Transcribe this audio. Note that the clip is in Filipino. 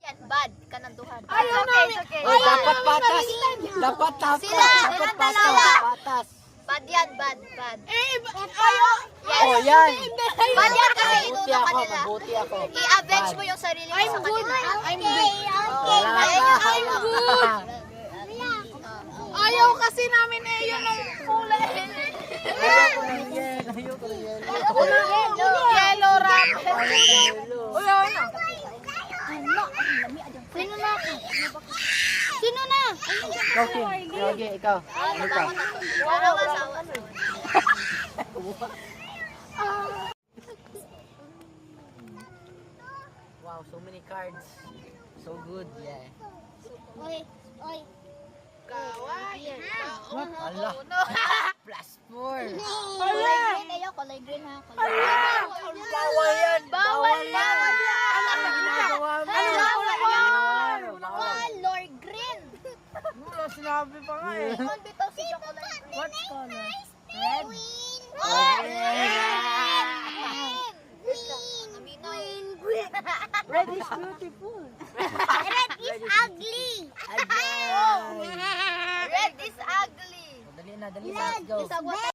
Bad, kananduhan. Ayaw namin. Okay. Oh, dapat patas. Dapat tapat. Sila, Dapat ilang patas. dalawa? Patas. Bad yan, bad. Ayaw. Yes. Oh, yan. Bad yan kasi Mabuti inuna ako, ka nila. mabuti ako. I-avenge Bad. mo yung sarili mo I'm sa good. kanila. I'm good. Wala ka. I'm good. Ayaw kasi namin eh yun ang kulay. Ayoko na yan. Ayoko na yan. Yellow wrap. Ayaw na. Sino na? Sino na? Okay, ikaw. Ano ka? Asawa. Wow, so many cards. So good, yeah. Oy. Kawaii. Allah. Plus 4. Kulay green ayo, kulay green ha. Kulay green. Bawal yan. Bawal yan. Ano ginagawa mo? Color green. Wala sinabi pa nga eh. Ingon bitaw si kulay green. What color? Red. Green. Red is beautiful. Red is ugly. Again. Red is ugly. Dali na, let's go. Isang